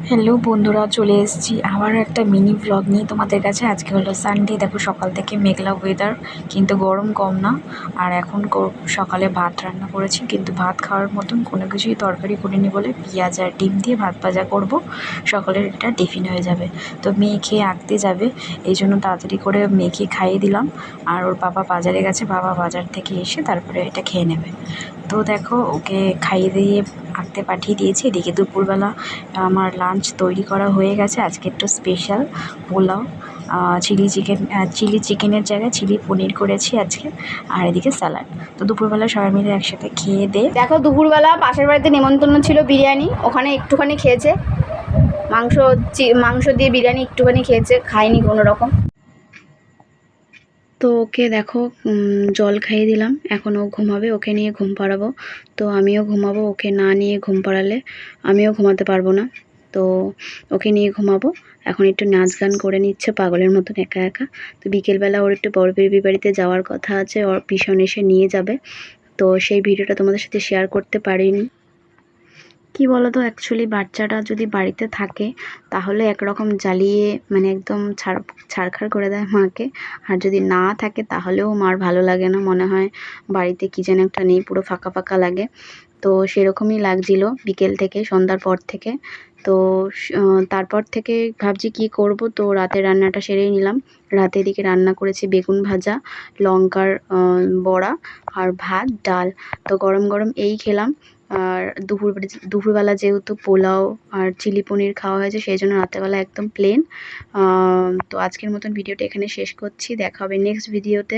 Hello বন্ধুরা, চলে এসেছি আবার একটা মিনি ব্লগ নিয়ে তোমাদের কাছে। আজকে হলো সানডে। দেখো সকাল থেকে মেঘলা ওয়েদার, কিন্তু গরম কম না। আর এখন সকালে ভাত রান্না করেছি, কিন্তু ভাত খাওয়ার মতন কোনো কিছুই তরকারি করিনি বলে পেঁয়াজ আর ডিম দিয়ে ভাত ভাজা করব। সকালের এটা টিফিন হয়ে যাবে। তো মেয়ে খেয়ে আঁকতে যাবে, এই জন্য তাড়াতাড়ি করে মেয়েকে খাইয়ে দিলাম। আর ওর বাবা বাজারে গেছে, বাবা বাজার থেকে এসে তারপরে এটা খেয়ে নেবে। তো দেখো ওকে খাইয়ে দিয়ে আঁকতে পাঠিয়ে দিয়েছি। এদিকে দুপুরবেলা আমার লাঞ্চ তৈরি করা হয়ে গেছে। আজকে একটু স্পেশাল পোলাও, চিলি চিকেনের জায়গায় চিলি পনির করেছি আজকে, আর এদিকে স্যালাড। তো দুপুরবেলা সবাই মিলে একসাথে খেয়ে দে। দেখো দুপুরবেলা পাশের বাড়িতে নেমন্তন্ন ছিল বিরিয়ানি, ওখানে একটুখানি খেয়েছে। মাংস দিয়ে বিরিয়ানি একটুখানি খেয়েছে, খায়নি কোনো রকম। তো ওকে দেখো জল খাইয়ে দিলাম, এখন ও ঘুমাবে, ওকে নিয়ে ঘুম পাড়াবো। তো আমিও ঘুমাবো, ওকে না নিয়ে ঘুম পাড়ালে আমিও ঘুমাতে পারবো না। তো ওকে নিয়ে ঘুমাবো। এখন একটু নাচ গান করে নিচ্ছে পাগলের মতন একা একা। তো বিকেলবেলা ওর একটু বড় বেবি বাড়িতে যাওয়ার কথা আছে, ওর পিছন এসে নিয়ে যাবে। তো সেই ভিডিওটা তোমাদের সাথে শেয়ার করতে পারিনি। কি বলো তো, অ্যাকচুয়ালি বাচ্চাটা যদি বাড়িতে থাকে তাহলে একরকম জ্বালিয়ে মানে একদম ছাড়খাড় করে দেয় মাকে। আর যদি না থাকে তাহলেও মার ভালো লাগে না, মনে হয় বাড়িতে কি যেন একটা নেই, পুরো ফাঁকা ফাঁকা লাগে। তো সেরকমই লাগছিল বিকেল থেকে, সন্ধ্যার পর থেকে। তো তারপর থেকে ভাবছি কি করব। তো রাতের রান্নাটা সেরেই নিলাম। রাতে এদিকে রান্না করেছি বেগুন ভাজা, লঙ্কার বড়া, আর ভাত ডাল। তো গরম গরম এই খেলাম। আর দুপুরবেলা যেহেতু পোলাও আর চিলি পনির খাওয়া হয়েছে, সেই জন্য রাতেরবেলা একদম প্লেন। তো আজকের মতন ভিডিওটা এখানে শেষ করছি, দেখা হবে নেক্সট ভিডিওতে।